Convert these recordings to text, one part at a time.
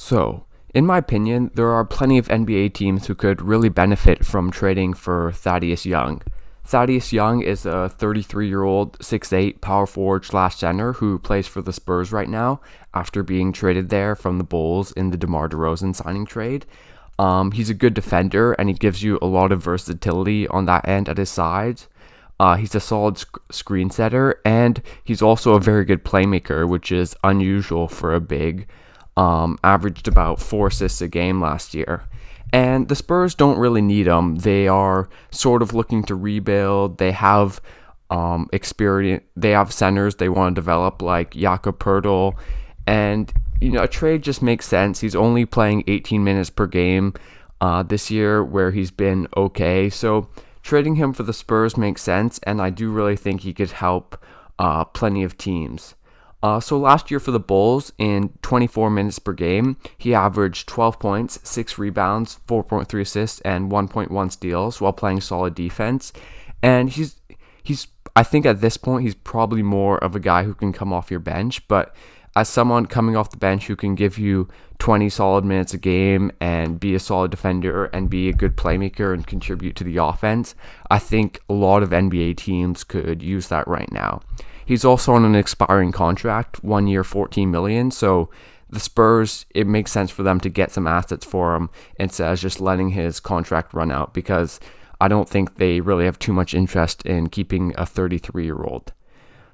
So, in my opinion, there are plenty of NBA teams who could really benefit from trading for Thaddeus Young. Thaddeus Young is a 33-year-old 6'8 power forward slash center who plays for the Spurs right now after being traded there from the Bulls in the DeMar DeRozan signing trade. He's a good defender and he gives you a lot of versatility on that end at his sides. He's a solid screen setter and he's also a very good playmaker, which is unusual for a big. Averaged about 4 assists a game last year. And the Spurs don't really need him. They are sort of looking to rebuild. They have experience. They have centers they want to develop like Jakob Poeltl. And, a trade just makes sense. He's only playing 18 minutes per game this year where he's been okay. So trading him for the Spurs makes sense. And I do really think he could help plenty of teams. So last year for the Bulls, in 24 minutes per game, he averaged 12 points, 6 rebounds, 4.3 assists, and 1.1 steals while playing solid defense. And he's I think at this point he's probably more of a guy who can come off your bench, but as someone coming off the bench who can give you 20 solid minutes a game and be a solid defender and be a good playmaker and contribute to the offense, I think a lot of NBA teams could use that right now. He's also on an expiring contract, 1 year, $14 million. So the Spurs, it makes sense for them to get some assets for him instead of just letting his contract run out, because I don't think they really have too much interest in keeping a 33-year-old.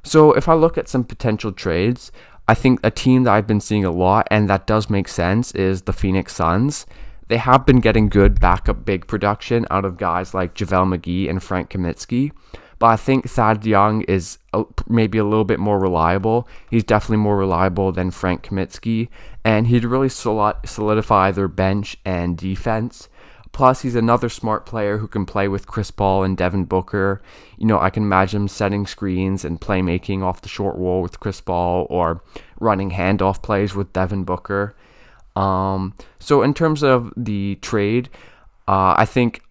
So if I look at some potential trades, I think a team that I've been seeing a lot and that does make sense is the Phoenix Suns. They have been getting good backup big production out of guys like JaVale McGee and Frank Kaminsky. But I think Thad Young is maybe a little bit more reliable. He's definitely more reliable than Frank Kaminsky, and he'd really solidify their bench and defense. Plus, he's another smart player who can play with Chris Paul and Devin Booker. I can imagine him setting screens and playmaking off the short wall with Chris Paul or running handoff plays with Devin Booker. So in terms of the trade, I think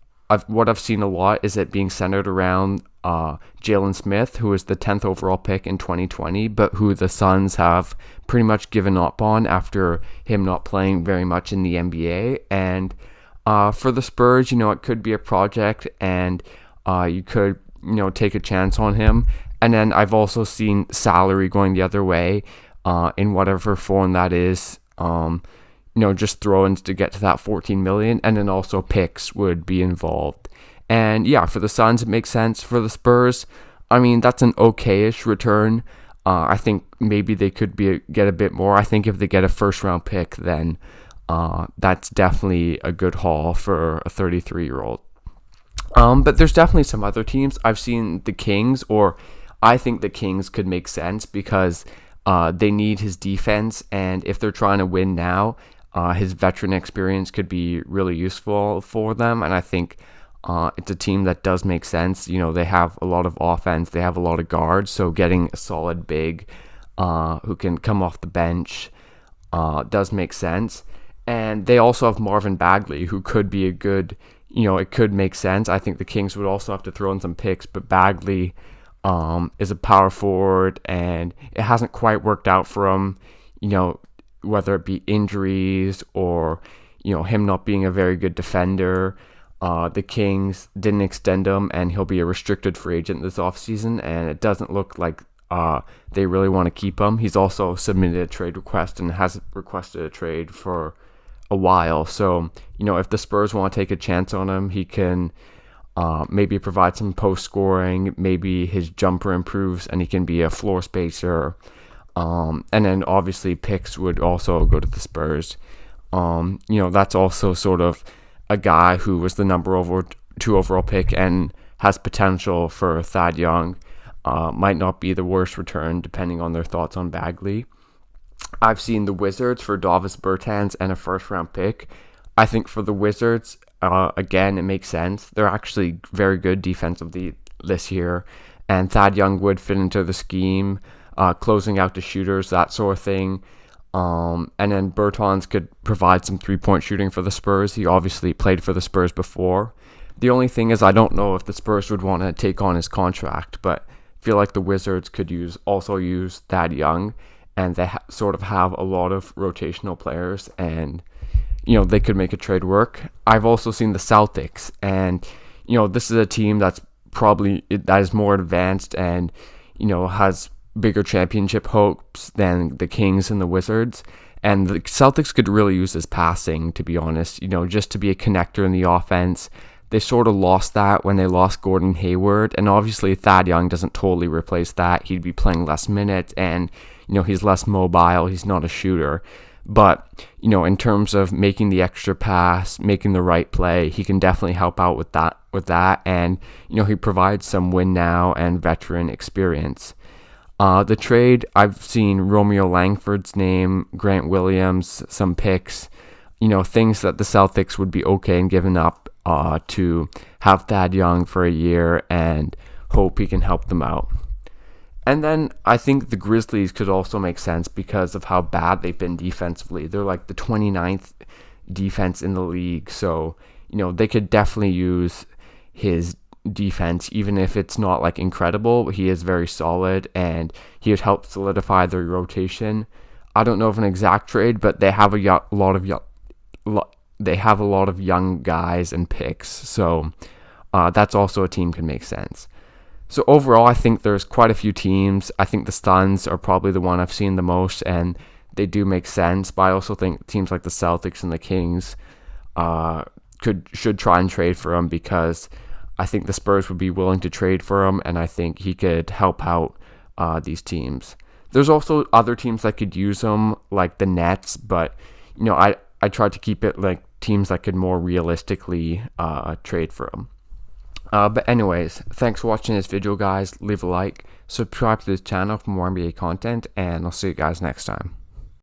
what I've seen a lot is it being centered around Jalen Smith, who is the 10th overall pick in 2020, but who the Suns have pretty much given up on after him not playing very much in the NBA. And for the Spurs, it could be a project and you could, take a chance on him. And then I've also seen salary going the other way in whatever form that is. Just throw-ins to get to that 14 million, and then also picks would be involved. And yeah, for the Suns, it makes sense. For the Spurs, that's an okay-ish return. I think maybe they could get a bit more. I think if they get a first-round pick, then that's definitely a good haul for a 33-year-old. But there's definitely some other teams. I've seen the Kings, or I think the Kings could make sense because they need his defense, and if they're trying to win now, his veteran experience could be really useful for them. And I think it's a team that does make sense. They have a lot of offense, they have a lot of guards, so getting a solid big who can come off the bench does make sense. And they also have Marvin Bagley, who could be a good, it could make sense. I think the Kings would also have to throw in some picks, but Bagley is a power forward, and it hasn't quite worked out for him, whether it be injuries or, him not being a very good defender. The Kings didn't extend him, and he'll be a restricted free agent this offseason, and it doesn't look like they really want to keep him. He's also submitted a trade request and has requested a trade for a while. So, if the Spurs want to take a chance on him, he can maybe provide some post scoring, maybe his jumper improves and he can be a floor spacer. And then obviously picks would also go to the Spurs. That's also sort of a guy who was the number 2 overall pick and has potential for Thad Young. Might not be the worst return depending on their thoughts on Bagley. I've seen the Wizards for Davis Bertans and a first round pick. I think for the Wizards, again, it makes sense. They're actually very good defensively this year, and Thad Young would fit into the scheme, closing out the shooters, that sort of thing. And then Bertans could provide some 3-point shooting for the Spurs. He obviously played for the Spurs before. The only thing is I don't know if the Spurs would want to take on his contract, but I feel like the Wizards could also use Thad Young. and they sort of have a lot of rotational players, and they could make a trade work. I've also seen the Celtics, and this is a team that is more advanced and has bigger championship hopes than the Kings and the Wizards. And the Celtics could really use his passing, to be honest, just to be a connector in the offense. They sort of lost that when they lost Gordon Hayward, and obviously Thad Young doesn't totally replace that. He'd be playing less minutes, and he's less mobile. He's not a shooter. But, in terms of making the extra pass, making the right play, he can definitely help out with that. And, he provides some win now and veteran experience. The trade, I've seen Romeo Langford's name, Grant Williams, some picks, things that the Celtics would be okay in giving up to have Thad Young for a year and hope he can help them out. And then I think the Grizzlies could also make sense because of how bad they've been defensively. They're like the 29th defense in the league. So, they could definitely use his defense, even if it's not like incredible. He is very solid, and he would help solidify their rotation. I don't know of an exact trade, but they have a lot of young guys and picks. So that's also a team can make sense. So overall, I think there's quite a few teams. I think the Suns are probably the one I've seen the most, and they do make sense. But I also think teams like the Celtics and the Kings should try and trade for him, because I think the Spurs would be willing to trade for him, and I think he could help out these teams. There's also other teams that could use him, like the Nets, but I tried to keep it like teams that could more realistically trade for him. But anyways, thanks for watching this video, guys. Leave a like, subscribe to this channel for more NBA content, and I'll see you guys next time.